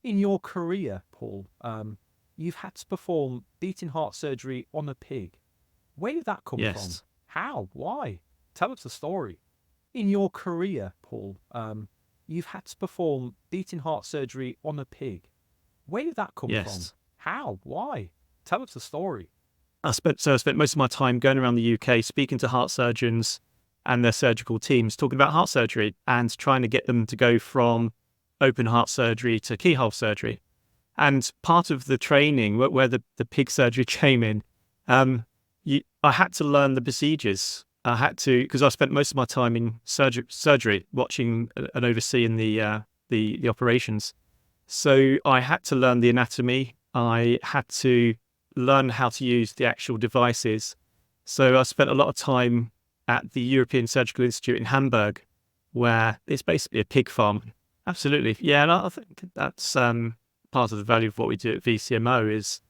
In your career, Paul, you've had to perform beating heart surgery on a pig. Where did that come from? Yes. How? Why? Tell us the story. In your career, Paul, you've had to perform beating heart surgery on a pig. Where did that come from? Yes. How? Why? Tell us the story. I spent most of my time going around the UK speaking to heart surgeons and their surgical teams, talking about heart surgery and trying to get them to go from open heart surgery to keyhole surgery. And part of the training, where the pig surgery came in, I had to learn the procedures. I had to, because I spent most of my time in surgery, watching and overseeing the operations. So I had to learn the anatomy. I had to learn how to use the actual devices. So I spent a lot of time at the European Surgical Institute in Hamburg, where it's basically a pig farm. Absolutely. Yeah, and I think that's part of the value of what we do at VCMO is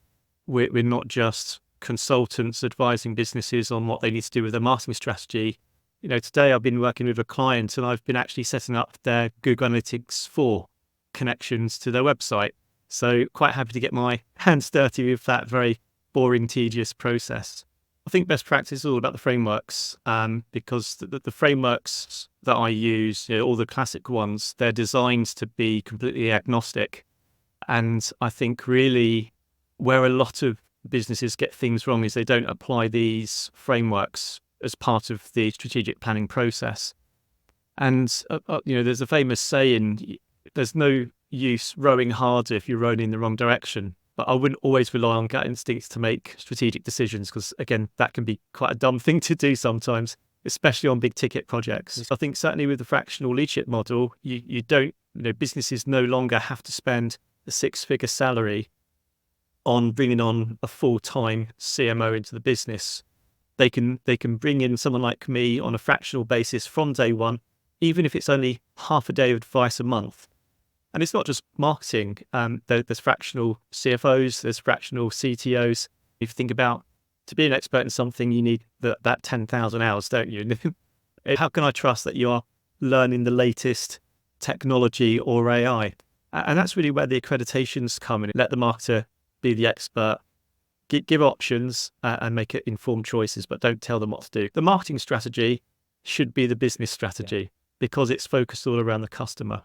we're not just consultants advising businesses on what they need to do with their marketing strategy. Today I've been working with a client and I've been actually setting up their Google Analytics 4 connections to their website. So quite happy to get my hands dirty with that very boring, tedious process. I think best practice is all about the frameworks, because the frameworks that I use, all the classic ones, they're designed to be completely agnostic. And I think really where a lot of businesses get things wrong is they don't apply these frameworks as part of the strategic planning process. And, there's a famous saying, there's no use rowing harder if you're rowing in the wrong direction. But I wouldn't always rely on gut instincts to make strategic decisions because, again, that can be quite a dumb thing to do sometimes, especially on big ticket projects. I think certainly with the fractional leadership model, you don't, businesses no longer have to spend a six-figure salary on bringing on a full-time CMO into the business. They can bring in someone like me on a fractional basis from day one, even if it's only half a day of advice a month. And it's not just marketing. There's fractional CFOs, there's fractional CTOs. If you think about, to be an expert in something, you need that 10,000 hours, don't you? How can I trust that you are learning the latest technology or AI? And that's really where the accreditations come in. Let the marketer be the expert, give options and make it informed choices, but don't tell them what to do. The marketing strategy should be the business strategy because it's focused all around the customer.